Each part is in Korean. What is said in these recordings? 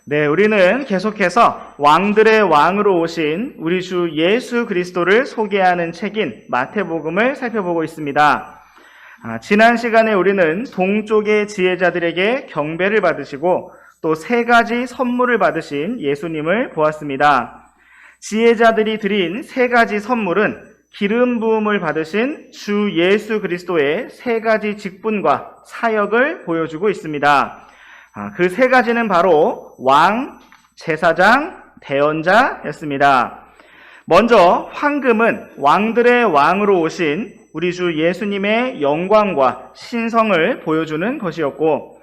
네, 우리는 계속해서 왕들의 왕으로 오신 우리 주 예수 그리스도를 소개하는 책인 마태복음을 살펴보고 있습니다. 지난 시간에 우리는 동쪽의 지혜자들에게 경배를 받으시고 또 세 가지 선물을 받으신 예수님을 보았습니다. 지혜자들이 드린 세 가지 선물은 기름 부음을 받으신 주 예수 그리스도의 세 가지 직분과 사역을 보여주고 있습니다. 그 세 가지는 바로 왕, 제사장, 대언자였습니다. 먼저 황금은 왕들의 왕으로 오신 우리 주 예수님의 영광과 신성을 보여주는 것이었고,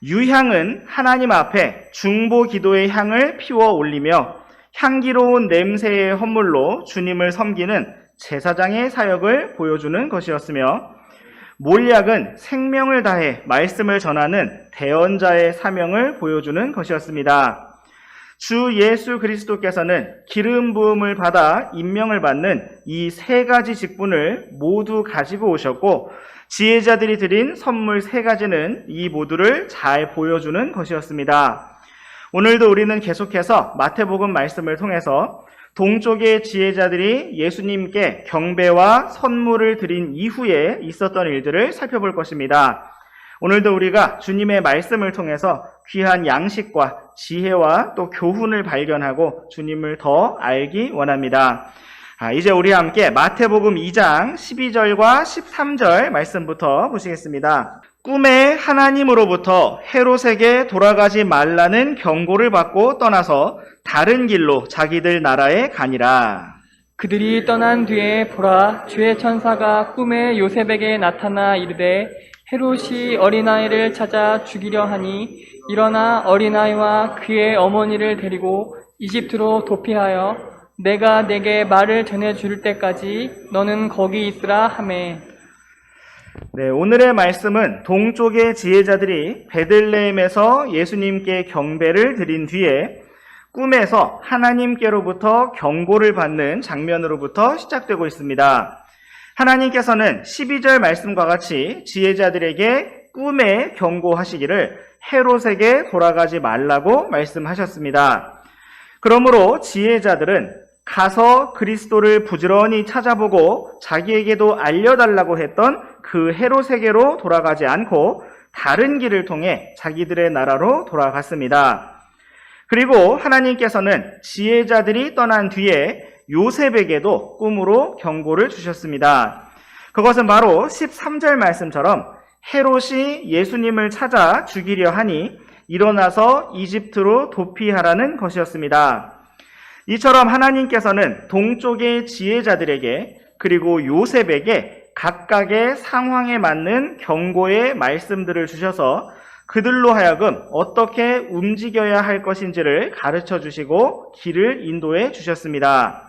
유향은 하나님 앞에 중보 기도의 향을 피워 올리며 향기로운 냄새의 헌물로 주님을 섬기는 제사장의 사역을 보여주는 것이었으며, 몰약은 생명을 다해 말씀을 전하는 대언자의 사명을 보여주는 것이었습니다. 주 예수 그리스도께서는 기름 부음을 받아 임명을 받는 이 세 가지 직분을 모두 가지고 오셨고, 지혜자들이 드린 선물 세 가지는 이 모두를 잘 보여주는 것이었습니다. 오늘도 우리는 계속해서 마태복음 말씀을 통해서 동쪽의 지혜자들이 예수님께 경배와 선물을 드린 이후에 있었던 일들을 살펴볼 것입니다. 오늘도 우리가 주님의 말씀을 통해서 귀한 양식과 지혜와 또 교훈을 발견하고 주님을 더 알기 원합니다. 이제 우리 함께 마태복음 2장 12절과 13절 말씀부터 보시겠습니다. 꿈에 하나님으로부터 헤롯에게 돌아가지 말라는 경고를 받고 떠나서 다른 길로 자기들 나라에 가니라. 그들이 떠난 뒤에 보라, 주의 천사가 꿈에 요셉에게 나타나 이르되 헤롯이 어린아이를 찾아 죽이려 하니 일어나 어린아이와 그의 어머니를 데리고 이집트로 도피하여 내가 내게 말을 전해줄 때까지 너는 거기 있으라 하매. 네, 오늘의 말씀은 동쪽의 지혜자들이 베들레헴에서 예수님께 경배를 드린 뒤에 꿈에서 하나님께로부터 경고를 받는 장면으로부터 시작되고 있습니다. 하나님께서는 12절 말씀과 같이 지혜자들에게 꿈에 경고하시기를 헤롯에게 돌아가지 말라고 말씀하셨습니다. 그러므로 지혜자들은 가서 그리스도를 부지런히 찾아보고 자기에게도 알려달라고 했던 그 헤롯에게로 돌아가지 않고 다른 길을 통해 자기들의 나라로 돌아갔습니다. 그리고 하나님께서는 지혜자들이 떠난 뒤에 요셉에게도 꿈으로 경고를 주셨습니다. 그것은 바로 13절 말씀처럼 헤롯이 예수님을 찾아 죽이려 하니 일어나서 이집트로 도피하라는 것이었습니다. 이처럼 하나님께서는 동쪽의 지혜자들에게 그리고 요셉에게 각각의 상황에 맞는 경고의 말씀들을 주셔서 그들로 하여금 어떻게 움직여야 할 것인지를 가르쳐 주시고 길을 인도해 주셨습니다.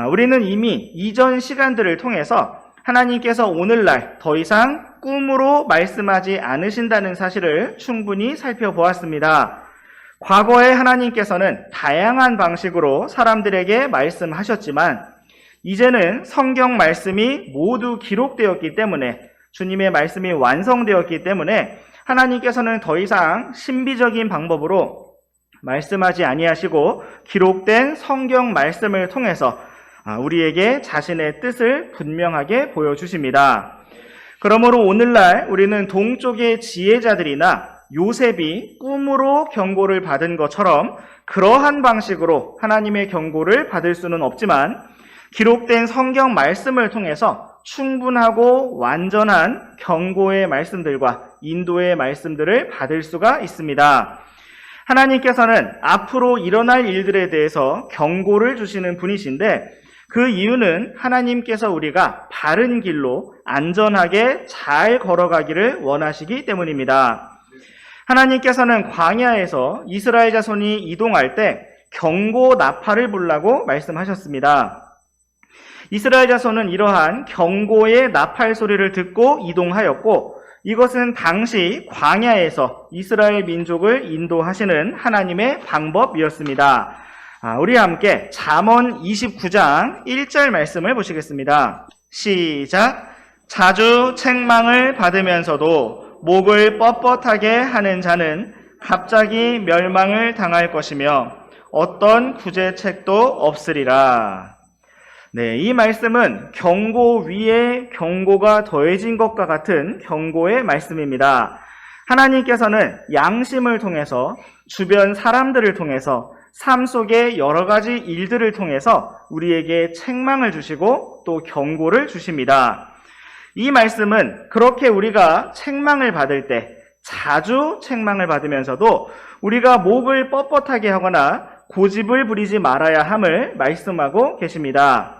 우리는 이미 이전 시간들을 통해서 하나님께서 오늘날 더 이상 꿈으로 말씀하지 않으신다는 사실을 충분히 살펴보았습니다. 과거에 하나님께서는 다양한 방식으로 사람들에게 말씀하셨지만 이제는 성경 말씀이 모두 기록되었기 때문에, 주님의 말씀이 완성되었기 때문에 하나님께서는 더 이상 신비적인 방법으로 말씀하지 아니하시고 기록된 성경 말씀을 통해서 우리에게 자신의 뜻을 분명하게 보여주십니다. 그러므로 오늘날 우리는 동쪽의 지혜자들이나 요셉이 꿈으로 경고를 받은 것처럼 그러한 방식으로 하나님의 경고를 받을 수는 없지만 기록된 성경 말씀을 통해서 충분하고 완전한 경고의 말씀들과 인도의 말씀들을 받을 수가 있습니다. 하나님께서는 앞으로 일어날 일들에 대해서 경고를 주시는 분이신데 그 이유는 하나님께서 우리가 바른 길로 안전하게 잘 걸어가기를 원하시기 때문입니다. 하나님께서는 광야에서 이스라엘 자손이 이동할 때 경고 나팔을 불라고 말씀하셨습니다. 이스라엘 자손은 이러한 경고의 나팔 소리를 듣고 이동하였고 이것은 당시 광야에서 이스라엘 민족을 인도하시는 하나님의 방법이었습니다. 우리 함께 잠언 29장 1절 말씀을 보시겠습니다. 시작. 자주 책망을 받으면서도 목을 뻣뻣하게 하는 자는 갑자기 멸망을 당할 것이며 어떤 구제책도 없으리라. 네, 이 말씀은 경고 위에 경고가 더해진 것과 같은 경고의 말씀입니다. 하나님께서는 양심을 통해서, 주변 사람들을 통해서, 삶 속의 여러 가지 일들을 통해서 우리에게 책망을 주시고 또 경고를 주십니다. 이 말씀은 그렇게 우리가 책망을 받을 때, 자주 책망을 받으면서도 우리가 목을 뻣뻣하게 하거나 고집을 부리지 말아야 함을 말씀하고 계십니다.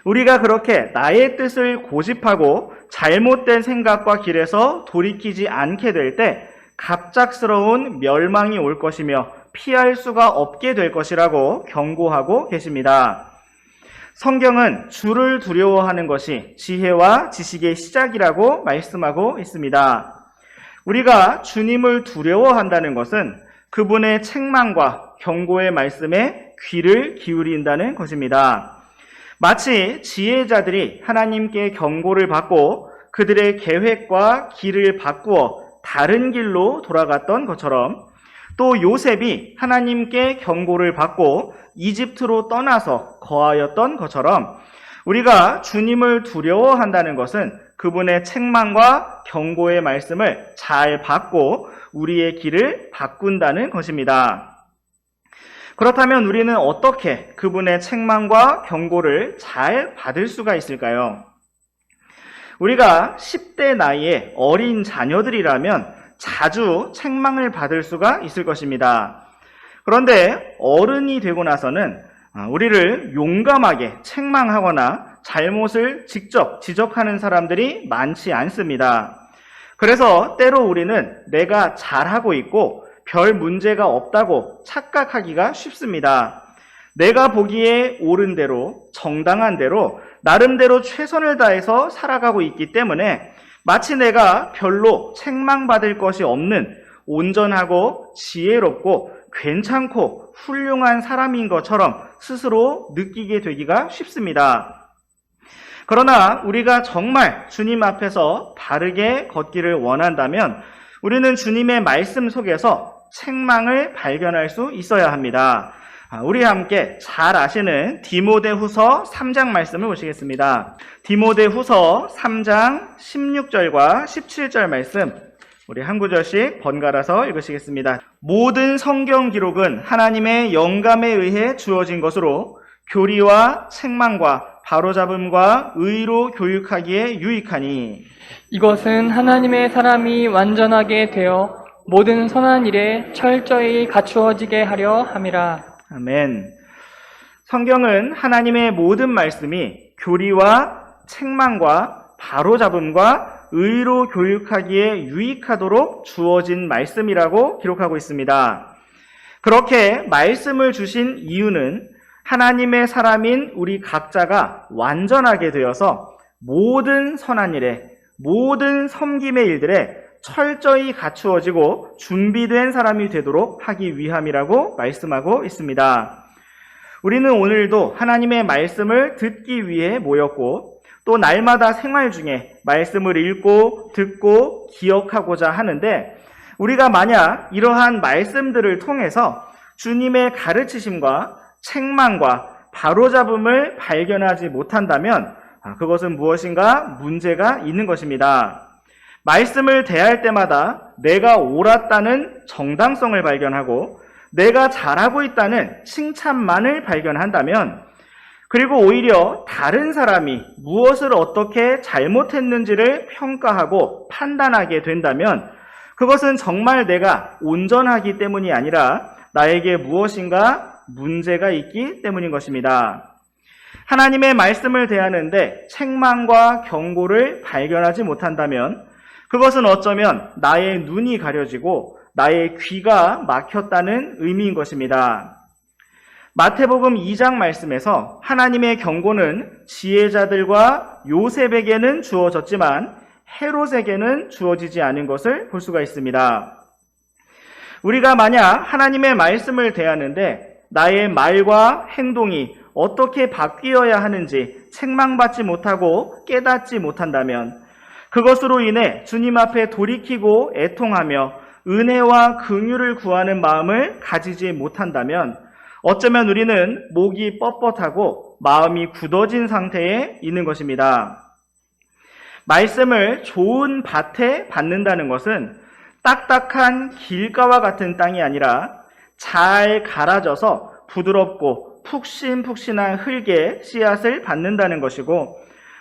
우리가 그렇게 나의 뜻을 고집하고 잘못된 생각과 길에서 돌이키지 않게 될 때 갑작스러운 멸망이 올 것이며 피할 수가 없게 될 것이라고 경고하고 계십니다. 성경은 주를 두려워하는 것이 지혜와 지식의 시작이라고 말씀하고 있습니다. 우리가 주님을 두려워한다는 것은 그분의 책망과 경고의 말씀에 귀를 기울인다는 것입니다. 마치 지혜자들이 하나님께 경고를 받고 그들의 계획과 길을 바꾸어 다른 길로 돌아갔던 것처럼, 또 요셉이 하나님께 경고를 받고 이집트로 떠나서 거하였던 것처럼, 우리가 주님을 두려워한다는 것은 그분의 책망과 경고의 말씀을 잘 받고 우리의 길을 바꾼다는 것입니다. 그렇다면 우리는 어떻게 그분의 책망과 경고를 잘 받을 수가 있을까요? 우리가 10대 나이에 어린 자녀들이라면 자주 책망을 받을 수가 있을 것입니다. 그런데 어른이 되고 나서는 우리를 용감하게 책망하거나 잘못을 직접 지적하는 사람들이 많지 않습니다. 그래서 때로 우리는 내가 잘하고 있고 별 문제가 없다고 착각하기가 쉽습니다. 내가 보기에 옳은 대로, 정당한 대로, 나름대로 최선을 다해서 살아가고 있기 때문에 마치 내가 별로 책망받을 것이 없는 온전하고 지혜롭고 괜찮고 훌륭한 사람인 것처럼 스스로 느끼게 되기가 쉽습니다. 그러나 우리가 정말 주님 앞에서 바르게 걷기를 원한다면 우리는 주님의 말씀 속에서 책망을 발견할 수 있어야 합니다. 우리 함께 잘 아시는 디모데후서 3장 말씀을 보시겠습니다. 디모데후서 3장 16절과 17절 말씀, 우리 한 구절씩 번갈아서 읽으시겠습니다. 모든 성경 기록은 하나님의 영감에 의해 주어진 것으로 교리와 책망과 바로잡음과 의로 교육하기에 유익하니, 이것은 하나님의 사람이 완전하게 되어 모든 선한 일에 철저히 갖추어지게 하려 함이라. 아멘. 성경은 하나님의 모든 말씀이 교리와 책망과 바로잡음과 의로 교육하기에 유익하도록 주어진 말씀이라고 기록하고 있습니다. 그렇게 말씀을 주신 이유는 하나님의 사람인 우리 각자가 완전하게 되어서 모든 선한 일에, 모든 섬김의 일들에 철저히 갖추어지고 준비된 사람이 되도록 하기 위함이라고 말씀하고 있습니다. 우리는 오늘도 하나님의 말씀을 듣기 위해 모였고 또 날마다 생활 중에 말씀을 읽고 듣고 기억하고자 하는데, 우리가 만약 이러한 말씀들을 통해서 주님의 가르치심과 책망과 바로잡음을 발견하지 못한다면 그것은 무엇인가 문제가 있는 것입니다. 말씀을 대할 때마다 내가 옳았다는 정당성을 발견하고 내가 잘하고 있다는 칭찬만을 발견한다면, 그리고 오히려 다른 사람이 무엇을 어떻게 잘못했는지를 평가하고 판단하게 된다면 그것은 정말 내가 온전하기 때문이 아니라 나에게 무엇인가 문제가 있기 때문인 것입니다. 하나님의 말씀을 대하는데 책망과 경고를 발견하지 못한다면 그것은 어쩌면 나의 눈이 가려지고 나의 귀가 막혔다는 의미인 것입니다. 마태복음 2장 말씀에서 하나님의 경고는 지혜자들과 요셉에게는 주어졌지만 헤롯에게는 주어지지 않은 것을 볼 수가 있습니다. 우리가 만약 하나님의 말씀을 대하는데 나의 말과 행동이 어떻게 바뀌어야 하는지 책망받지 못하고 깨닫지 못한다면 그것으로 인해 주님 앞에 돌이키고 애통하며 은혜와 긍휼을 구하는 마음을 가지지 못한다면 어쩌면 우리는 목이 뻣뻣하고 마음이 굳어진 상태에 있는 것입니다. 말씀을 좋은 밭에 받는다는 것은 딱딱한 길가와 같은 땅이 아니라 잘 갈아져서 부드럽고 푹신푹신한 흙에 씨앗을 받는다는 것이고,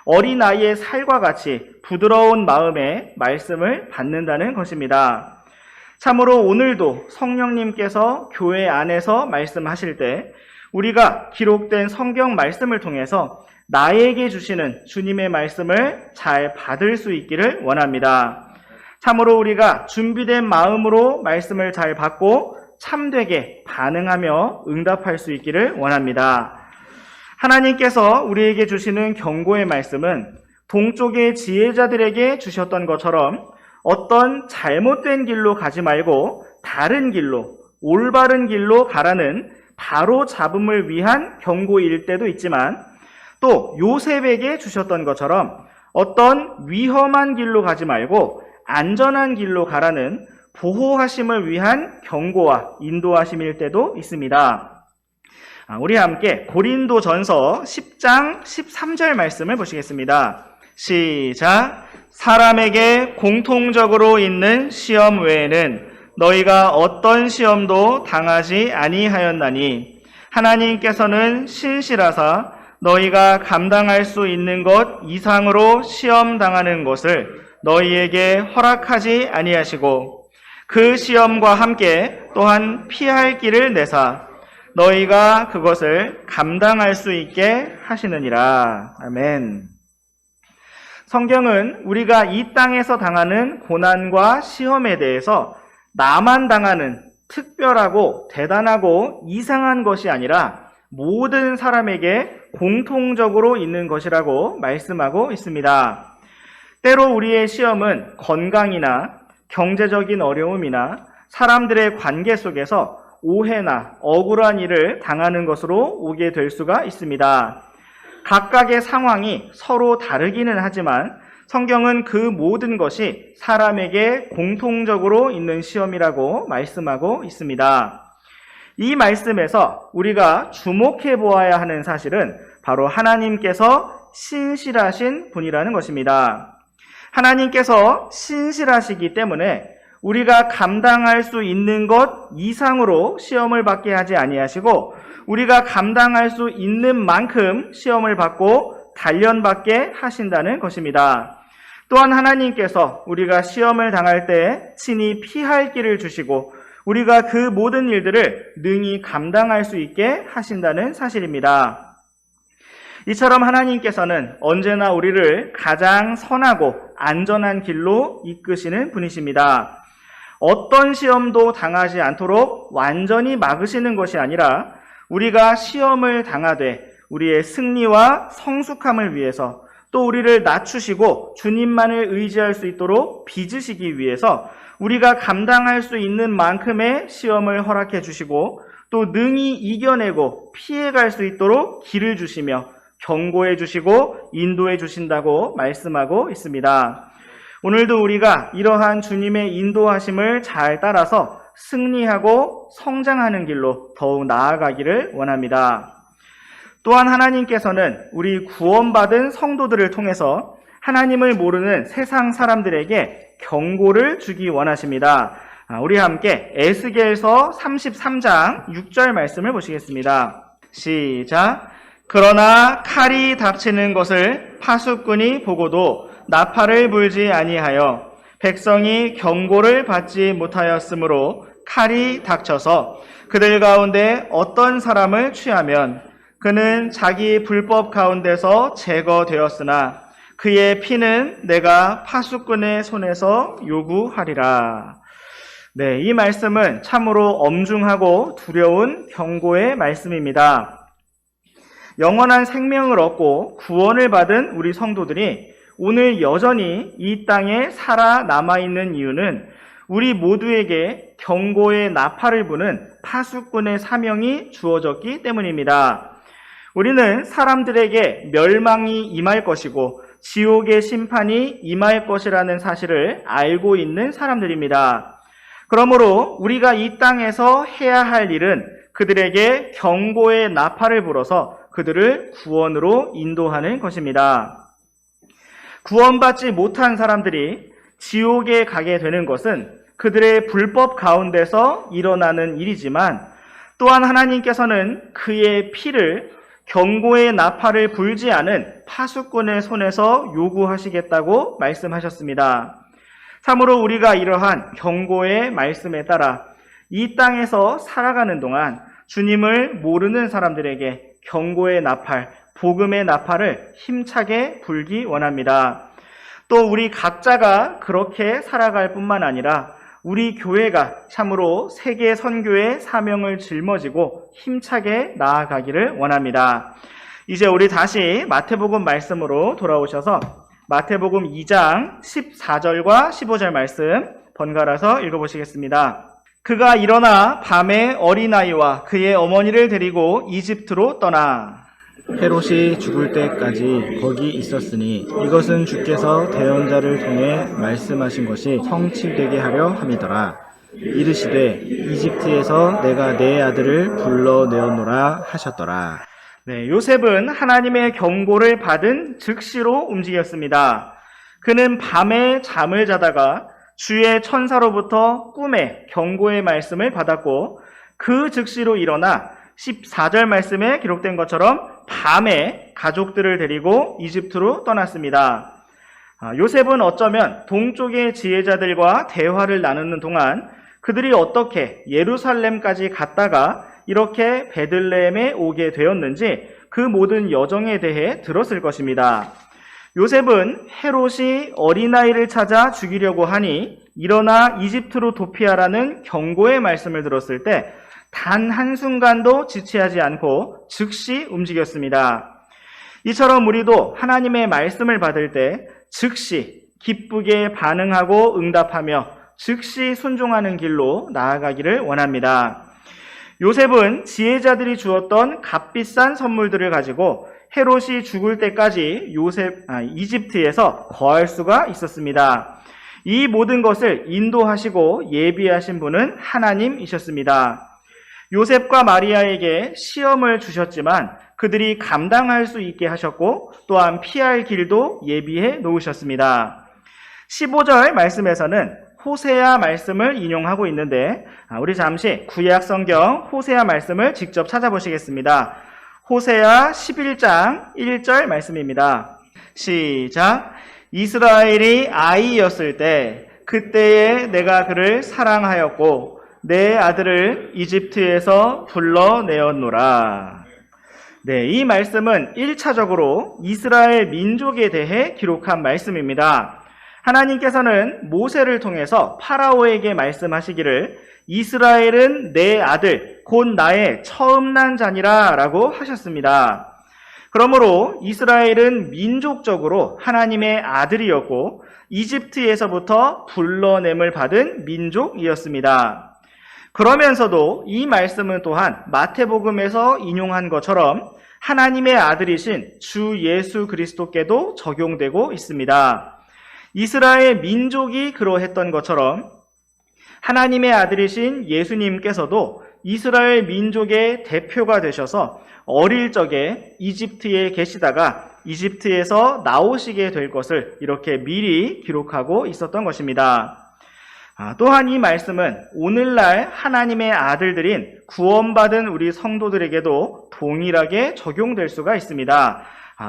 어린아이의 살과 같이 부드러운 마음에 말씀을 받는다는 것입니다. 참으로 오늘도 성령님께서 교회 안에서 말씀하실 때 우리가 기록된 성경 말씀을 통해서 나에게 주시는 주님의 말씀을 잘 받을 수 있기를 원합니다. 참으로 우리가 준비된 마음으로 말씀을 잘 받고 참되게 반응하며 응답할 수 있기를 원합니다. 하나님께서 우리에게 주시는 경고의 말씀은 동쪽의 지혜자들에게 주셨던 것처럼 어떤 잘못된 길로 가지 말고 다른 길로, 올바른 길로 가라는 바로 잡음을 위한 경고일 때도 있지만, 또 요셉에게 주셨던 것처럼 어떤 위험한 길로 가지 말고 안전한 길로 가라는 보호하심을 위한 경고와 인도하심일 때도 있습니다. 우리 함께 고린도전서 10장 13절 말씀을 보시겠습니다. 시작. 사람에게 공통적으로 있는 시험 외에는 너희가 어떤 시험도 당하지 아니하였나니 하나님께서는 신실하사 너희가 감당할 수 있는 것 이상으로 시험 당하는 것을 너희에게 허락하지 아니하시고 그 시험과 함께 또한 피할 길을 내사 너희가 그것을 감당할 수 있게 하시느니라. 아멘. 성경은 우리가 이 땅에서 당하는 고난과 시험에 대해서 나만 당하는 특별하고 대단하고 이상한 것이 아니라 모든 사람에게 공통적으로 있는 것이라고 말씀하고 있습니다. 때로 우리의 시험은 건강이나 경제적인 어려움이나 사람들의 관계 속에서 오해나 억울한 일을 당하는 것으로 오게 될 수가 있습니다. 각각의 상황이 서로 다르기는 하지만 성경은 그 모든 것이 사람에게 공통적으로 있는 시험이라고 말씀하고 있습니다. 이 말씀에서 우리가 주목해 보아야 하는 사실은 바로 하나님께서 신실하신 분이라는 것입니다. 하나님께서 신실하시기 때문에 우리가 감당할 수 있는 것 이상으로 시험을 받게 하지 아니하시고 우리가 감당할 수 있는 만큼 시험을 받고 단련받게 하신다는 것입니다. 또한 하나님께서 우리가 시험을 당할 때 친히 피할 길을 주시고 우리가 그 모든 일들을 능히 감당할 수 있게 하신다는 사실입니다. 이처럼 하나님께서는 언제나 우리를 가장 선하고 안전한 길로 이끄시는 분이십니다. 어떤 시험도 당하지 않도록 완전히 막으시는 것이 아니라 우리가 시험을 당하되 우리의 승리와 성숙함을 위해서 또 우리를 낮추시고 주님만을 의지할 수 있도록 빚으시기 위해서 우리가 감당할 수 있는 만큼의 시험을 허락해 주시고 또 능히 이겨내고 피해갈 수 있도록 길을 주시며 경고해 주시고 인도해 주신다고 말씀하고 있습니다. 오늘도 우리가 이러한 주님의 인도하심을 잘 따라서 승리하고 성장하는 길로 더욱 나아가기를 원합니다. 또한 하나님께서는 우리 구원받은 성도들을 통해서 하나님을 모르는 세상 사람들에게 경고를 주기 원하십니다. 우리 함께 에스겔서 33장 6절 말씀을 보시겠습니다. 시작. 그러나 칼이 닥치는 것을 파수꾼이 보고도 나팔을 불지 아니하여 백성이 경고를 받지 못하였으므로 칼이 닥쳐서 그들 가운데 어떤 사람을 취하면 그는 자기 불법 가운데서 제거되었으나 그의 피는 내가 파수꾼의 손에서 요구하리라. 네, 이 말씀은 참으로 엄중하고 두려운 경고의 말씀입니다. 영원한 생명을 얻고 구원을 받은 우리 성도들이 오늘 여전히 이 땅에 살아남아있는 이유는 우리 모두에게 경고의 나팔을 부는 파수꾼의 사명이 주어졌기 때문입니다. 우리는 사람들에게 멸망이 임할 것이고 지옥의 심판이 임할 것이라는 사실을 알고 있는 사람들입니다. 그러므로 우리가 이 땅에서 해야 할 일은 그들에게 경고의 나팔을 불어서 그들을 구원으로 인도하는 것입니다. 구원받지 못한 사람들이 지옥에 가게 되는 것은 그들의 불법 가운데서 일어나는 일이지만 또한 하나님께서는 그의 피를 경고의 나팔을 불지 않은 파수꾼의 손에서 요구하시겠다고 말씀하셨습니다. 참으로 우리가 이러한 경고의 말씀에 따라 이 땅에서 살아가는 동안 주님을 모르는 사람들에게 경고의 나팔, 복음의 나팔을 힘차게 불기 원합니다. 또 우리 각자가 그렇게 살아갈 뿐만 아니라 우리 교회가 참으로 세계 선교의 사명을 짊어지고 힘차게 나아가기를 원합니다. 이제 우리 다시 마태복음 말씀으로 돌아오셔서 마태복음 2장 14절과 15절 말씀 번갈아서 읽어보시겠습니다. 그가 일어나 밤에 어린아이와 그의 어머니를 데리고 이집트로 떠나 헤롯이 죽을 때까지 거기 있었으니 이것은 주께서 대언자를 통해 말씀하신 것이 성취되게 하려 함이더라. 이르시되 이집트에서 내가 내 아들을 불러내었노라 하셨더라. 네, 요셉은 하나님의 경고를 받은 즉시로 움직였습니다. 그는 밤에 잠을 자다가 주의 천사로부터 꿈에 경고의 말씀을 받았고 그 즉시로 일어나 14절 말씀에 기록된 것처럼 밤에 가족들을 데리고 이집트로 떠났습니다. 요셉은 어쩌면 동쪽의 지혜자들과 대화를 나누는 동안 그들이 어떻게 예루살렘까지 갔다가 이렇게 베들레헴에 오게 되었는지 그 모든 여정에 대해 들었을 것입니다. 요셉은 헤롯이 어린아이를 찾아 죽이려고 하니 일어나 이집트로 도피하라는 경고의 말씀을 들었을 때 단 한순간도 지체하지 않고 즉시 움직였습니다. 이처럼 우리도 하나님의 말씀을 받을 때 즉시 기쁘게 반응하고 응답하며 즉시 순종하는 길로 나아가기를 원합니다. 요셉은 지혜자들이 주었던 값비싼 선물들을 가지고 헤롯이 죽을 때까지 이집트에서 거할 수가 있었습니다. 이 모든 것을 인도하시고 예비하신 분은 하나님이셨습니다. 요셉과 마리아에게 시험을 주셨지만 그들이 감당할 수 있게 하셨고 또한 피할 길도 예비해 놓으셨습니다. 15절 말씀에서는 호세아 말씀을 인용하고 있는데 우리 잠시 구약 성경 호세아 말씀을 직접 찾아보시겠습니다. 호세아 11장 1절 말씀입니다. 시작. 이스라엘이 아이였을 때 그때에 내가 그를 사랑하였고 내 아들을 이집트에서 불러내었노라. 네, 이 말씀은 1차적으로 이스라엘 민족에 대해 기록한 말씀입니다. 하나님께서는 모세를 통해서 파라오에게 말씀하시기를 이스라엘은 내 아들, 곧 나의 처음 난 자니라 라고 하셨습니다. 그러므로 이스라엘은 민족적으로 하나님의 아들이었고 이집트에서부터 불러냄을 받은 민족이었습니다. 그러면서도 이 말씀은 또한 마태복음에서 인용한 것처럼 하나님의 아들이신 주 예수 그리스도께도 적용되고 있습니다. 이스라엘 민족이 그러했던 것처럼 하나님의 아들이신 예수님께서도 이스라엘 민족의 대표가 되셔서 어릴 적에 이집트에 계시다가 이집트에서 나오시게 될 것을 이렇게 미리 기록하고 있었던 것입니다. 또한 이 말씀은 오늘날 하나님의 아들들인 구원받은 우리 성도들에게도 동일하게 적용될 수가 있습니다.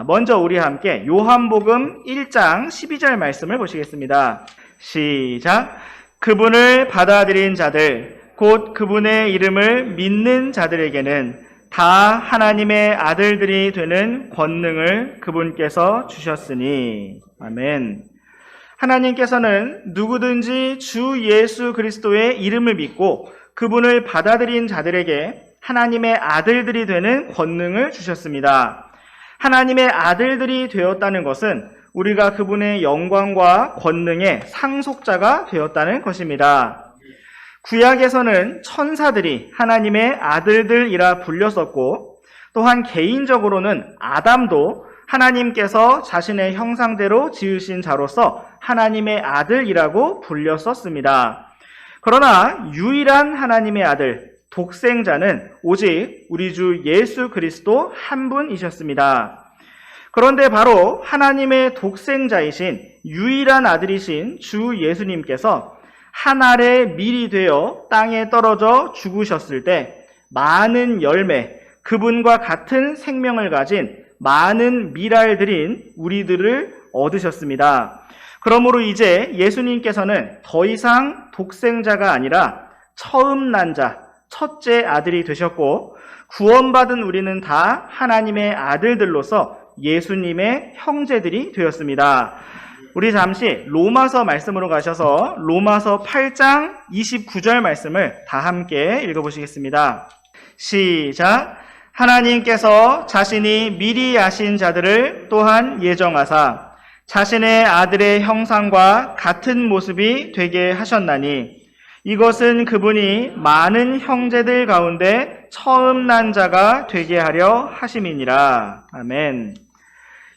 먼저 우리 함께 요한복음 1장 12절 말씀을 보시겠습니다. 시작. 그분을 받아들인 자들, 곧 그분의 이름을 믿는 자들에게는 다 하나님의 아들들이 되는 권능을 그분께서 주셨으니. 아멘. 하나님께서는 누구든지 주 예수 그리스도의 이름을 믿고 그분을 받아들인 자들에게 하나님의 아들들이 되는 권능을 주셨습니다. 하나님의 아들들이 되었다는 것은 우리가 그분의 영광과 권능의 상속자가 되었다는 것입니다. 구약에서는 천사들이 하나님의 아들들이라 불렸었고 또한 개인적으로는 아담도 하나님께서 자신의 형상대로 지으신 자로서 하나님의 아들이라고 불렸었습니다. 그러나 유일한 하나님의 아들, 독생자는 오직 우리 주 예수 그리스도 한 분이셨습니다. 그런데 바로 하나님의 독생자이신 유일한 아들이신 주 예수님께서 한 알의 밀이 되어 땅에 떨어져 죽으셨을 때 많은 열매, 그분과 같은 생명을 가진 많은 밀알들인 우리들을 얻으셨습니다. 그러므로 이제 예수님께서는 더 이상 독생자가 아니라 처음 난 자, 첫째 아들이 되셨고, 구원받은 우리는 다 하나님의 아들들로서 예수님의 형제들이 되었습니다. 우리 잠시 로마서 말씀으로 가셔서 로마서 8장 29절 말씀을 다 함께 읽어보시겠습니다. 시작. 하나님께서 자신이 미리 아신 자들을 또한 예정하사 자신의 아들의 형상과 같은 모습이 되게 하셨나니 이것은 그분이 많은 형제들 가운데 처음 난 자가 되게 하려 하심이니라. 아멘.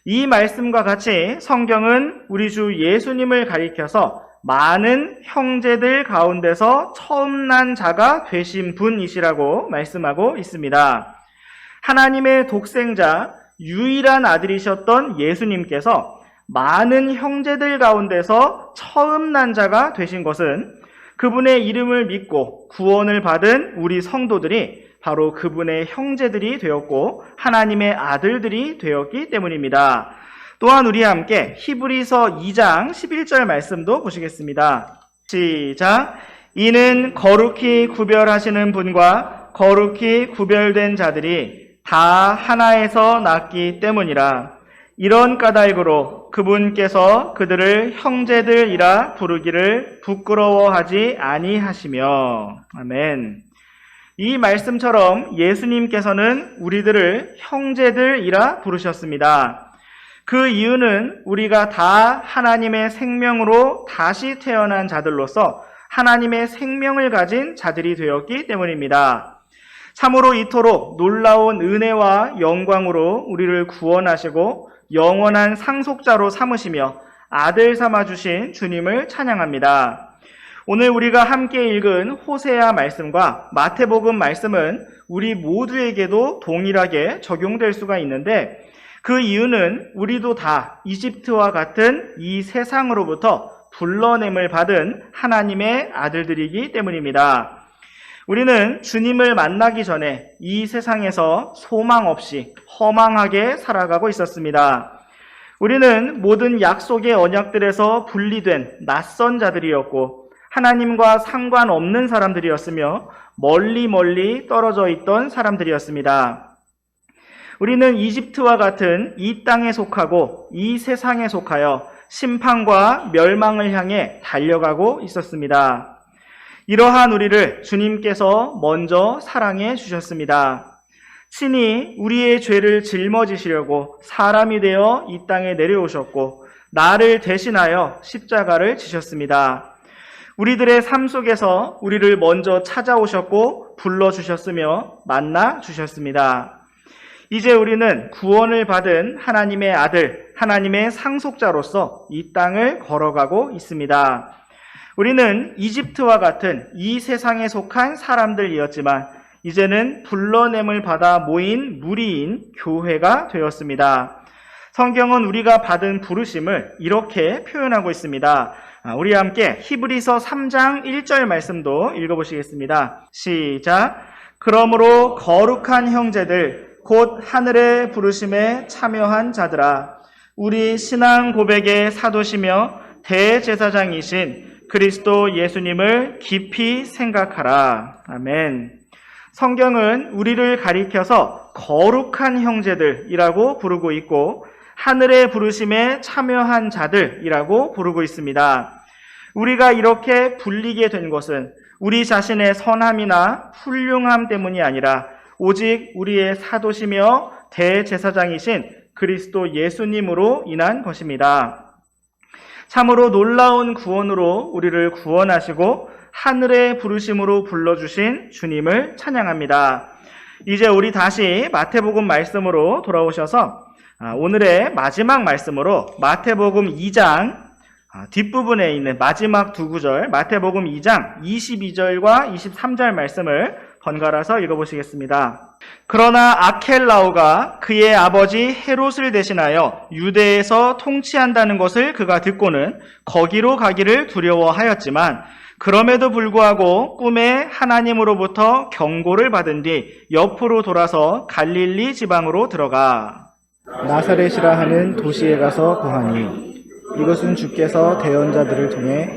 이 말씀과 같이 성경은 우리 주 예수님을 가리켜서 많은 형제들 가운데서 처음 난 자가 되신 분이시라고 말씀하고 있습니다. 하나님의 독생자, 유일한 아들이셨던 예수님께서 많은 형제들 가운데서 처음 난 자가 되신 것은 그분의 이름을 믿고 구원을 받은 우리 성도들이 바로 그분의 형제들이 되었고 하나님의 아들들이 되었기 때문입니다. 또한 우리 함께 히브리서 2장 11절 말씀도 보시겠습니다. 시작. 이는 거룩히 구별하시는 분과 거룩히 구별된 자들이 다 하나에서 났기 때문이라. 이런 까닭으로 그분께서 그들을 형제들이라 부르기를 부끄러워하지 아니하시며. 아멘. 이 말씀처럼 예수님께서는 우리들을 형제들이라 부르셨습니다. 그 이유는 우리가 다 하나님의 생명으로 다시 태어난 자들로서 하나님의 생명을 가진 자들이 되었기 때문입니다. 참으로 이토록 놀라운 은혜와 영광으로 우리를 구원하시고 영원한 상속자로 삼으시며 아들 삼아주신 주님을 찬양합니다. 오늘 우리가 함께 읽은 호세아 말씀과 마태복음 말씀은 우리 모두에게도 동일하게 적용될 수가 있는데 그 이유는 우리도 다 이집트와 같은 이 세상으로부터 불러냄을 받은 하나님의 아들들이기 때문입니다. 우리는 주님을 만나기 전에 이 세상에서 소망 없이 허망하게 살아가고 있었습니다. 우리는 모든 약속의 언약들에서 분리된 낯선 자들이었고 하나님과 상관없는 사람들이었으며 멀리 떨어져 있던 사람들이었습니다. 우리는 이집트와 같은 이 땅에 속하고 이 세상에 속하여 심판과 멸망을 향해 달려가고 있었습니다. 이러한 우리를 주님께서 먼저 사랑해 주셨습니다. 친히 우리의 죄를 짊어지시려고 사람이 되어 이 땅에 내려오셨고 나를 대신하여 십자가를 지셨습니다. 우리들의 삶 속에서 우리를 먼저 찾아오셨고 불러주셨으며 만나주셨습니다. 이제 우리는 구원을 받은 하나님의 아들, 하나님의 상속자로서 이 땅을 걸어가고 있습니다. 우리는 이집트와 같은 이 세상에 속한 사람들이었지만 이제는 불러냄을 받아 모인 무리인 교회가 되었습니다. 성경은 우리가 받은 부르심을 이렇게 표현하고 있습니다. 우리 함께 히브리서 3장 1절 말씀도 읽어보시겠습니다. 시작. 그러므로 거룩한 형제들 곧 하늘의 부르심에 참여한 자들아 우리 신앙 고백의 사도시며 대제사장이신 그리스도 예수님을 깊이 생각하라. 아멘. 성경은 우리를 가리켜서 거룩한 형제들이라고 부르고 있고 하늘의 부르심에 참여한 자들이라고 부르고 있습니다. 우리가 이렇게 불리게 된 것은 우리 자신의 선함이나 훌륭함 때문이 아니라 오직 우리의 사도시며 대제사장이신 그리스도 예수님으로 인한 것입니다. 참으로 놀라운 구원으로 우리를 구원하시고 하늘의 부르심으로 불러주신 주님을 찬양합니다. 이제 우리 다시 마태복음 말씀으로 돌아오셔서 오늘의 마지막 말씀으로 마태복음 2장 뒷부분에 있는 마지막 두 구절, 마태복음 2장 22절과 23절 말씀을 번갈아서 읽어보시겠습니다. 그러나 아켈라오가 그의 아버지 헤롯을 대신하여 유대에서 통치한다는 것을 그가 듣고는 거기로 가기를 두려워하였지만 그럼에도 불구하고 꿈에 하나님으로부터 경고를 받은 뒤 옆으로 돌아서 갈릴리 지방으로 들어가 나사렛이라 하는 도시에 가서 거하니 이것은 주께서 대언자들을 통해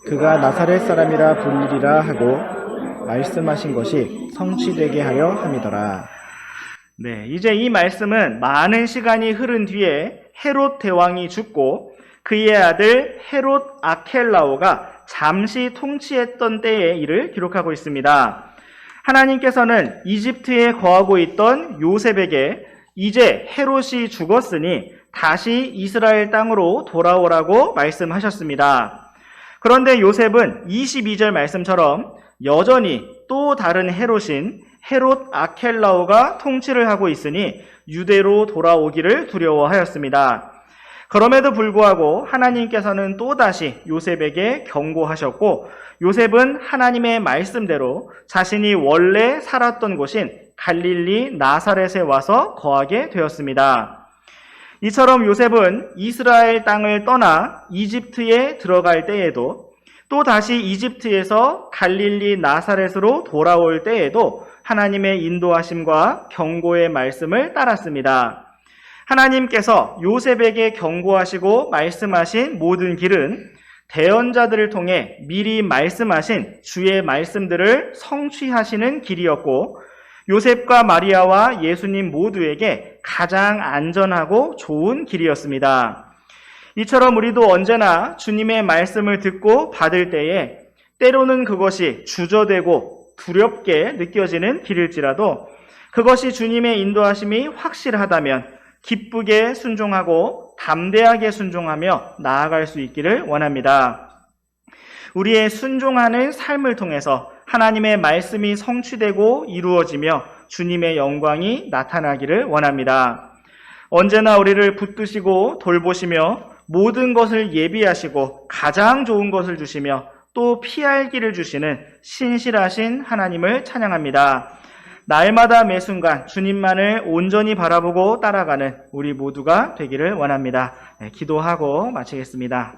그가 나사렛 사람이라 불리리라 하고 말씀하신 것이 성취되게 하려 함이더라. 네, 이제 이 말씀은 많은 시간이 흐른 뒤에 헤롯 대왕이 죽고 그의 아들 헤롯 아켈라오가 잠시 통치했던 때의 일을 기록하고 있습니다. 하나님께서는 이집트에 거하고 있던 요셉에게 이제 헤롯이 죽었으니 다시 이스라엘 땅으로 돌아오라고 말씀하셨습니다. 그런데 요셉은 22절 말씀처럼 여전히 또 다른 헤롯인 헤롯 아켈라오가 통치를 하고 있으니 유대로 돌아오기를 두려워하였습니다. 그럼에도 불구하고 하나님께서는 또다시 요셉에게 경고하셨고 요셉은 하나님의 말씀대로 자신이 원래 살았던 곳인 갈릴리 나사렛에 와서 거하게 되었습니다. 이처럼 요셉은 이스라엘 땅을 떠나 이집트에 들어갈 때에도 또 다시 이집트에서 갈릴리 나사렛으로 돌아올 때에도 하나님의 인도하심과 경고의 말씀을 따랐습니다. 하나님께서 요셉에게 경고하시고 말씀하신 모든 길은 대언자들을 통해 미리 말씀하신 주의 말씀들을 성취하시는 길이었고 요셉과 마리아와 예수님 모두에게 가장 안전하고 좋은 길이었습니다. 이처럼 우리도 언제나 주님의 말씀을 듣고 받을 때에 때로는 그것이 주저되고 두렵게 느껴지는 길일지라도 그것이 주님의 인도하심이 확실하다면 기쁘게 순종하고 담대하게 순종하며 나아갈 수 있기를 원합니다. 우리의 순종하는 삶을 통해서 하나님의 말씀이 성취되고 이루어지며 주님의 영광이 나타나기를 원합니다. 언제나 우리를 붙드시고 돌보시며 모든 것을 예비하시고 가장 좋은 것을 주시며 또 피할 길을 주시는 신실하신 하나님을 찬양합니다. 날마다 매 순간 주님만을 온전히 바라보고 따라가는 우리 모두가 되기를 원합니다. 기도하고 마치겠습니다.